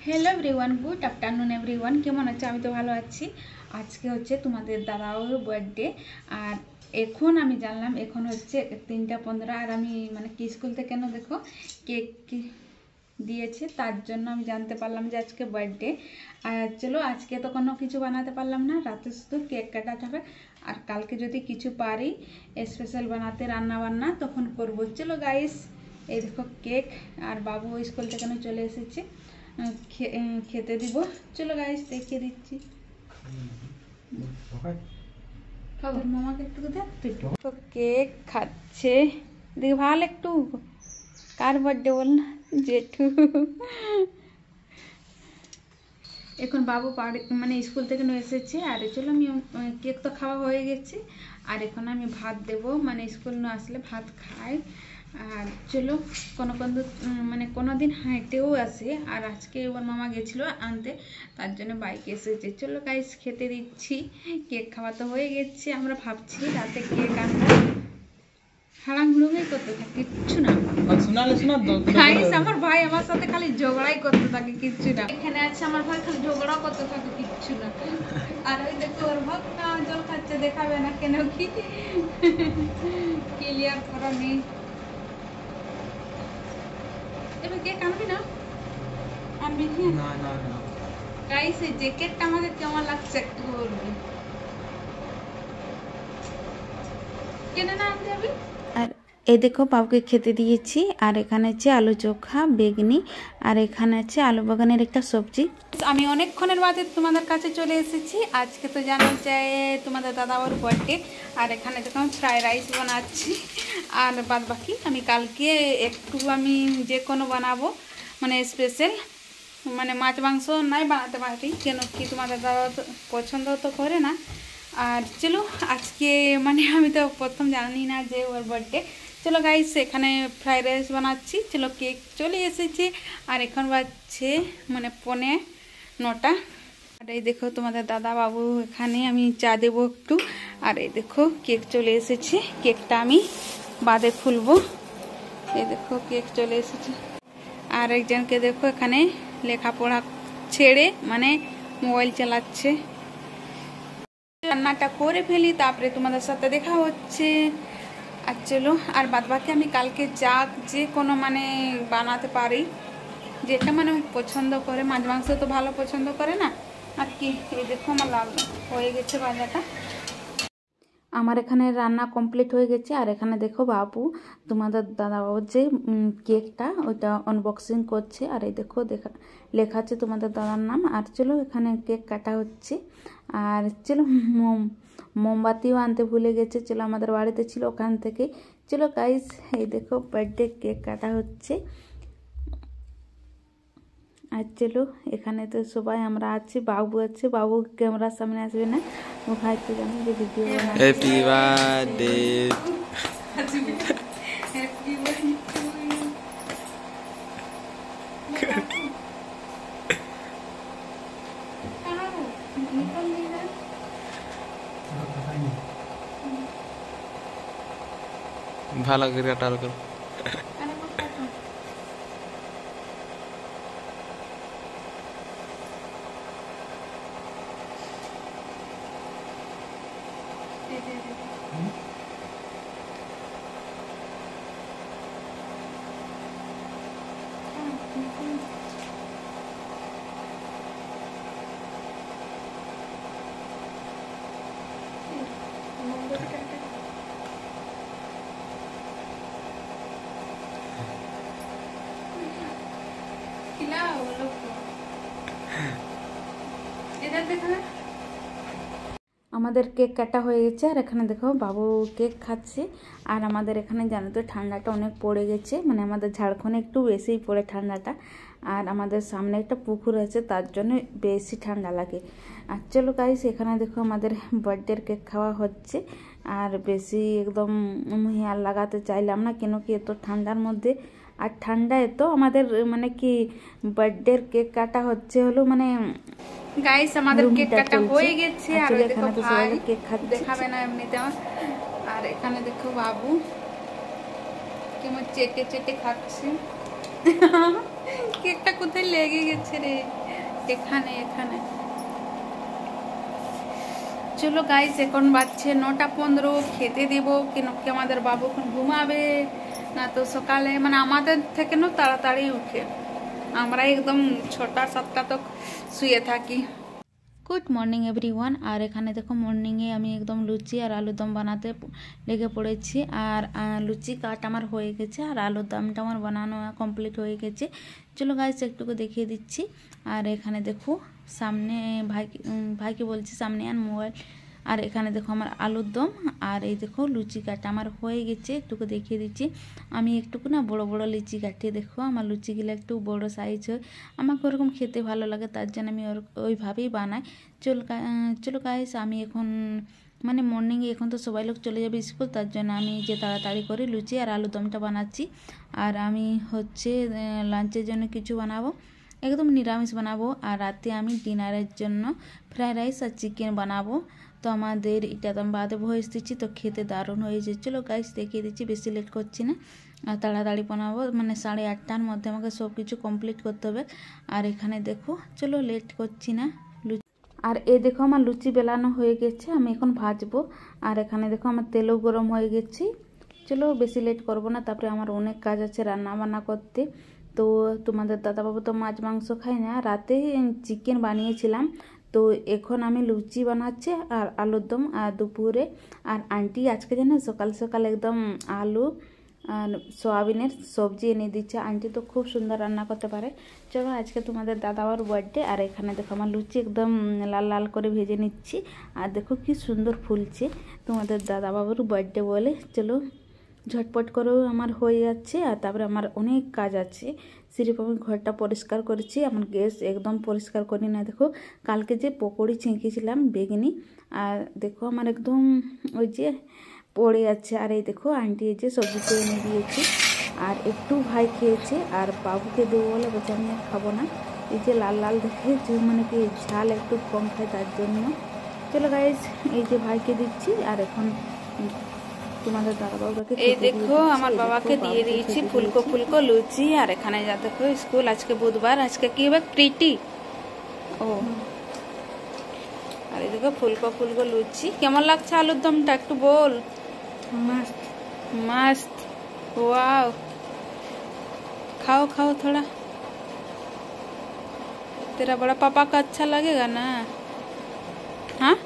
Hello everyone good afternoon everyone केमन आছো আমি তো ভালো আছি। আজকে হচ্ছে তোমাদের দাদার বার্থডে আর এখন আমি জানলাম এখন হচ্ছে 3:15 আর আমি মানে কি স্কুল থেকে কেন দেখো কেক দিয়েছে তার জন্য আমি জানতে পারলাম যে আজকে বার্থডে। আর চলো আজকে তো কোনো কিছু বানাতে পারলাম না, রাতে শুধু কেক কাটাতে হবে আর কালকে যদি কিছু পারি স্পেশাল বানাতে রান্না বান্না তখন করব। চলো গাইস এই দেখো কেক আর বাবু স্কুল থেকে চলে এসেছে খেতে দিব। চলো গাইস দেখিয়ে দিচ্ছি। মামাকে একটু দে, কেক খাচ্ছে দেখ ভালো একটু। কার বার্থডে বল না? জেঠু। এখন বাবু মানে স্কুল থেকে এসেছে আর চলো আমি কেক তো খাওয়া হয়ে গেছে আর এখন আমি ভাত দেব, মানে স্কুল না আসলে ভাত খাই। আর চলো কোনো দিন হাঁটেও আসে আর আজকে ওর মামা গেছিলো আনতে তার জন্য বাইকে এসেছে। চলো গাইস খেতে দিচ্ছি, কেক খাওয়া তো হয়ে গেছে। আমরা ভাবছি রাতে কেক আনবো, হাড়াং হুড়ুঙই করতে থাকে কিচ্ছু না। গাইস আমার ভাই আমার সাথে খালি ঝগড়াই করতে থাকে কিচ্ছু না। এখানে আছে আমার ভাই খালি ঝগড়া করতে থাকে কিচ্ছু না। আর ওই দেখো ওর ভাগ না জল খাচ্ছে, দেখাবে না কেন কি ক্লিয়ার করা নেই। এবার কেক আনবি না? আনবি না? না না গাইস এই জ্যাকেটটা আমাকে কেমন লাগছে একটু বলবি। কেন না আনতে যাবি? আর এই দেখো বাবুকে খেতে দিয়েছি আর এখানে আছে আলু চোখা বেগনি আর এখানে আছে আলু বাগানের একটা সবজি। আমি অনেকক্ষণের বাদে তোমাদের কাছে চলে এসেছি। আজকে তো জানো যে তোমাদের দাদা ওর বার্থডে আর এখানে দেখো ফ্রাই রাইস বানাচ্ছি আর বাদ বাকি আমি কালকে একটু আমি যে কোনো বানাবো মানে স্পেশাল, মানে মাছ মাংস নাই বানাতে পারি কেন কি তোমাদের দাদা তো পছন্দ তো করে না। আর চলো আজকে মানে আমি তো প্রথম জানি না যে ওর বার্থডে। চলো গাইস এখানে ফ্রাইড রাইস বানাচ্ছি। চলো কেক চলে এসেছে আর এখন বাজছে মানে 9:45। আর এই দেখো তোমাদের দাদা বাবু এখানে আমি চা দেবো একটু। আর এই দেখো কেক চলে এসেছে, কেকটা আমি বাদে খুলবো। এই দেখো কেক চলে এসেছে আর একজনকে দেখো এখানে লেখাপড়া ছেড়ে মানে মোবাইল চালাচ্ছে। রান্নাটা করে ফেলি তারপরে তোমাদের সাথে দেখা হচ্ছে। আর চলো আর বাদ বাকি আমি কালকে যে কোনো মানে বানাতে পারি যেটা মানে পছন্দ করে। মাছ মাংস তো ভালো পছন্দ করে না আর কি। এই দেখো আমার লাল হয়ে গেছে ভাজাটা, আমার এখানে রান্না কমপ্লিট হয়ে গেছে। আর এখানে দেখো বাবু তোমাদের দাদাবাবুর যে কেকটা ওইটা আনবক্সিং করছে আর এই দেখো লেখা আছে তোমাদের দাদার নাম। আর চলো এখানে কেক কাটা হচ্ছে আর চলো মোমবাতিও আনতে ভুলে গেছে, চলো আমাদের বাড়িতে ছিল ওখান থেকে। চলো গাইস এই দেখো বার্থডে কেক কাটা হচ্ছে। আর চলো এখানে তো সবাই আমরা আছি, বাবু আছে, বাবু ক্যামেরার সামনে আসবে না, ও ভাই তো জানি যে ভিডিও বানাচ্ছে। হ্যাপি বার্থডে হ্যাপি বার্থডে ভালো করে কাটাল করো। আমাদের কেক কাটা হয়ে গেছে আর এখানে দেখো বাবু কেক খাচ্ছে। আর আমাদের এখানে জানো তো ঠান্ডাটা অনেক পড়ে গেছে, মানে আমাদের ঝাড়খণ্ডে একটু বেশিই পড়ে ঠান্ডাটা। আর আমাদের সামনে একটা পুকুর আছে তার জন্য বেশি ঠান্ডা লাগে। আর চলো গাইস এখানে দেখো আমাদের বার্থডের কেক খাওয়া হচ্ছে আর বেশি একদম হিয়ার লাগাতে চাইলাম না কেন কি এত ঠান্ডার মধ্যে। আর ঠান্ডা এত আমাদের মানে কি বার্থডের কেক কাটা হচ্ছে হলো মানে গাইস আমাদের কেক কাটা হয়ে গেছে। আর দেখো ভাই কেক খাচ্ছে, দেখাবে না এমনিতে। আর এখানে দেখো বাবু কেমন চেটে চেটে খাচ্ছে কেকটা কোথায় লেগে গেছে রে? এখানে এখানে। চলো গাইস, এখন বাজছে 9:15, খেতে দেব। কেন কি আমাদের বাবু এখন ঘুমাবে না, তো সকালে মানে আমাদের থেকে না তাড়াতাড়ি উঠে, আমরা একদম 6টা-7টা তক শুয়ে থাকি। Good morning everyone. আর এখানে দেখো মর্নিংয়ে আমি একদম লুচি আর আলুর দম বানাতে লেগে পড়েছি। আর লুচি কাট আমার হয়ে গেছে আর আলুর দমটা আমার বানানো কমপ্লিট হয়ে গেছে। চলো গাইস একটুকু দেখিয়ে দিচ্ছি। আর এখানে দেখো সামনে ভাইকে বলছি সামনে আন মোবাইল। আর এখানে দেখো আমার আলুর দম আর এই দেখো লুচি কাটা আমার হয়ে গেছে। একটুকু দেখিয়ে দিচ্ছি। আমি একটুকু না বড় বড় লুচি কাটিয়ে দেখো, আমার লুচিগুলো একটু বড় সাইজ হয়, আমাকে ওরকম খেতে ভালো লাগে, তার জন্য আমি ওইভাবেই বানাই। চলো গাইস, আমি এখন মানে মর্নিংয়ে এখন তো সবাই লোক চলে যাবে স্কুল, তার জন্য আমি যে তাড়াতাড়ি করে লুচি আর আলুর দমটা বানাচ্ছি। আর আমি হচ্ছে লাঞ্চের জন্য কিছু বানাবো, একদম নিরামিষ বানাবো। আর রাতে আমি ডিনারের জন্য ফ্রাইড রাইস আর চিকেন বানাবো। তো আমাদের এটা তো আমি বাদে ভয়েস দিচ্ছি, তো খেতে দারুণ হয়েছে। চলো গাইস দেখিয়ে দিচ্ছি, বেশি লেট করছি না। আর তাড়াতাড়ি বানাবো, মানে 8:30টার মধ্যে আমাকে সব কিছু কমপ্লিট করতে হবে। আর এখানে দেখো, চলো লেট করছি না। আর এই দেখো আমার লুচি বেলানো হয়ে গেছে, আমি এখন ভাজবো। আর এখানে দেখো আমার তেলও গরম হয়ে গেছে। চলো বেশি লেট করবো না, তারপরে আমার অনেক কাজ আছে রান্না বান্না করতে। তো তোমাদের দাদাবাবু তো মাছ মাংস খায় না, রাতে চিকেন বানিয়েছিলাম, তো এখন আমি লুচি বানাচ্ছি আর আলুর দম আর দুপুরে। আর আন্টি আজকে জানো সকাল সকাল একদম আলু আর সোয়াবিনের সবজি এনে দিচ্ছে। আন্টি তো খুব সুন্দর রান্না করতে পারে। চলো আজকে তোমাদের দাদাবার বার্থডে। আর এখানে দেখো আমার লুচি একদম লাল লাল করে ভেজে নিচ্ছি। আর দেখো কি সুন্দর ফুলছে, তোমাদের দাদাবাবুর বার্থডে বলে। চলো ঝটপট করেও আমার হয়ে যাচ্ছে। আর তারপরে আমার অনেক কাজ আছে, সিরিপ আমি ঘরটা পরিষ্কার করেছি, আমার গ্যাস একদম পরিষ্কার করি না। দেখো কালকে যে পকোড়ি ছেঁকেছিলাম বেগুনি, আর দেখো আমার একদম ওই যে পড়ে আছে। আর এই দেখো আন্টি এই যে সবজিতে এনে দিয়েছি, আর একটু ভাই খেয়েছে আর বাবুকে দেবো বলে বলছে আমি আর খাবো না। এই যে লাল লাল দেখে যে মানে কি ঝাল একটু কম খায় তার জন্য। চলো গাইজ এই যে ভাইকে দিচ্ছি। আর এখন তোমাদের দাদাবাবুকে এই দেখো আমার বাবাকে দিয়ে দিয়েছি ফুলকো ফুলকো লুচি। আর এখানে যা দেখো স্কুল আজকে বুধবার, আজকে কি হবে প্রিটি। ও আর এই দেখো ফুলকো ফুলকো লুচি। কেমন লাগছে আলুর দমটা একটু বল। मस्त मस्त, वाओ। खाओ खाओ थोड़ा, तेरा बड़ा पापा का अच्छा लगेगा ना। हाँ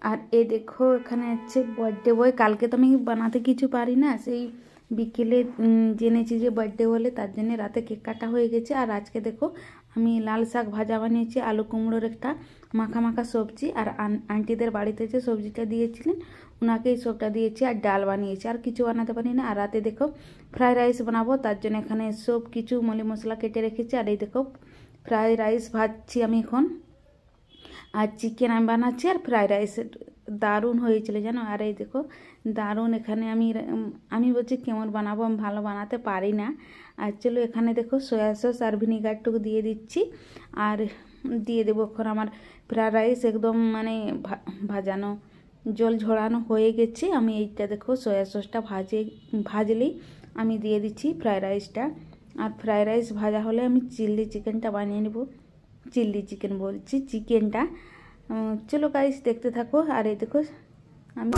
আর এই দেখো এখানে হচ্ছে বার্থডে বয়। কালকে তো আমি বানাতে কিছু পারি না, সেই বিকেলে জেনেছি যে বার্থডে বলে, তার জন্য রাতে কেক কাটা হয়ে গেছে। আর আজকে দেখো আমি লাল শাক ভাজা বানিয়েছি, আলু কুমড়োর একটা মাখা মাখা সবজি। আর আন্টিদের বাড়িতে যে সবজিটা দিয়েছিলেন ওনাকে এই সবটা দিয়েছি, আর ডাল বানিয়েছি, আর কিছু বানাতে পারি না। আর রাতে দেখো ফ্রাইড রাইস বানাবো, তার জন্য এখানে সব কিছু মলি মশলা কেটে রেখেছি। আর এই দেখো ফ্রাইড রাইস ভাজছি আমি এখন, আর চিকেন আমি বানাচ্ছি আর ফ্রাইড রাইস দারুণ হয়েছিল জানো। আর এই দেখো দারুণ, এখানে আমি বলছি কেমন বানাবো, আমি ভালো বানাতে পারি না। আর চলো এখানে দেখো সয়া সস আর ভিনিগারটুকু দিয়ে দিচ্ছি। আর দিয়ে দেবো এখন আমার ফ্রাইড রাইস একদম মানে ভাজানো জল ঝরানো হয়ে গেছে। আমি এইটা দেখো সয়া সসটা ভাজলেই আমি দিয়ে দিচ্ছি ফ্রাইড রাইসটা। আর ফ্রাইড রাইস ভাজা হলে আমি চিলি চিকেনটা বানিয়ে নেব, চিলি চিকেন বলছি চিকেনটা। চলো গাইস দেখতে থাকো। আর এই দেখো আমি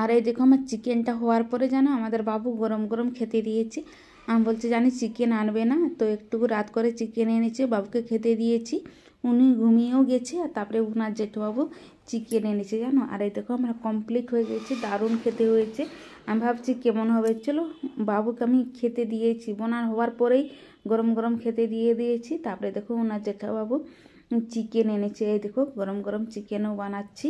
আর এই দেখো আমার চিকেনটা হওয়ার পরে জানো আমাদের বাবু গরম গরম খেতে দিয়েছি। আমি বলছি জানি চিকেন আনবে না, তো একটুকু রাত করে চিকেন এনেছে, বাবুকে খেতে দিয়েছি, উনি ঘুমিয়েও গেছে। আর তারপরে উনার জেঠুবাবু চিকেন এনেছে জানো। আর এই দেখো আমরা কমপ্লিট হয়ে গেছে, দারুণ খেতে হয়েছে। আমি ভাবছি কেমন হবে। চলো বাবুকে আমি খেতে দিয়েছি, বোনার হওয়ার পরেই গরম গরম খেতে দিয়েছি। তারপরে দেখো উনার জেঠাবাবু চিকেন এনেছে, এই দেখো গরম গরম চিকেনও বানাচ্ছি।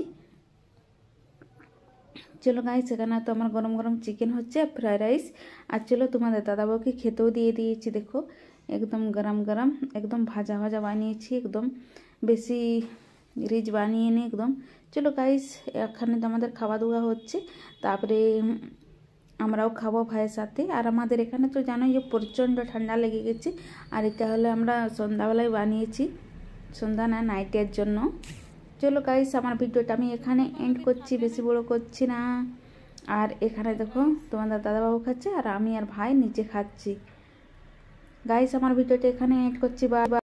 চলো গাইস, এখানে তো আমার গরম গরম চিকেন হচ্ছে, ফ্রাইড রাইস। আর চলো তোমাদের দাদাবাবুকে খেতেও দিয়ে দিয়েছি, দেখো একদম গরম গরম, একদম ভাজা ভাজা বানিয়েছি, একদম বেশি রিচ বানিয়ে নি একদম। চলো গাইস, এখানে তো আমাদের খাওয়া দাওয়া হচ্ছে, তারপরে আমরাও খাবো ভাইয়ের সাথে। আর আমাদের এখানে তো জানোই যে প্রচণ্ড ঠান্ডা লেগে গেছে। আর এটা হলে আমরা সন্ধ্যাবেলায় বানিয়েছি, সন্ধ্যা না নাইটের জন্য। চলো গাইস, আমার ভিডিওটা আমি এখানে এন্ড করছি, বেশি বড় করছি না। আর এখানে দেখো তোমাদের দাদাবাবু খাচ্ছে আর আমি আর ভাই নিচে খাচ্ছি। গাইস, আমার ভিডিওটা এখানে এন্ড করছি। বা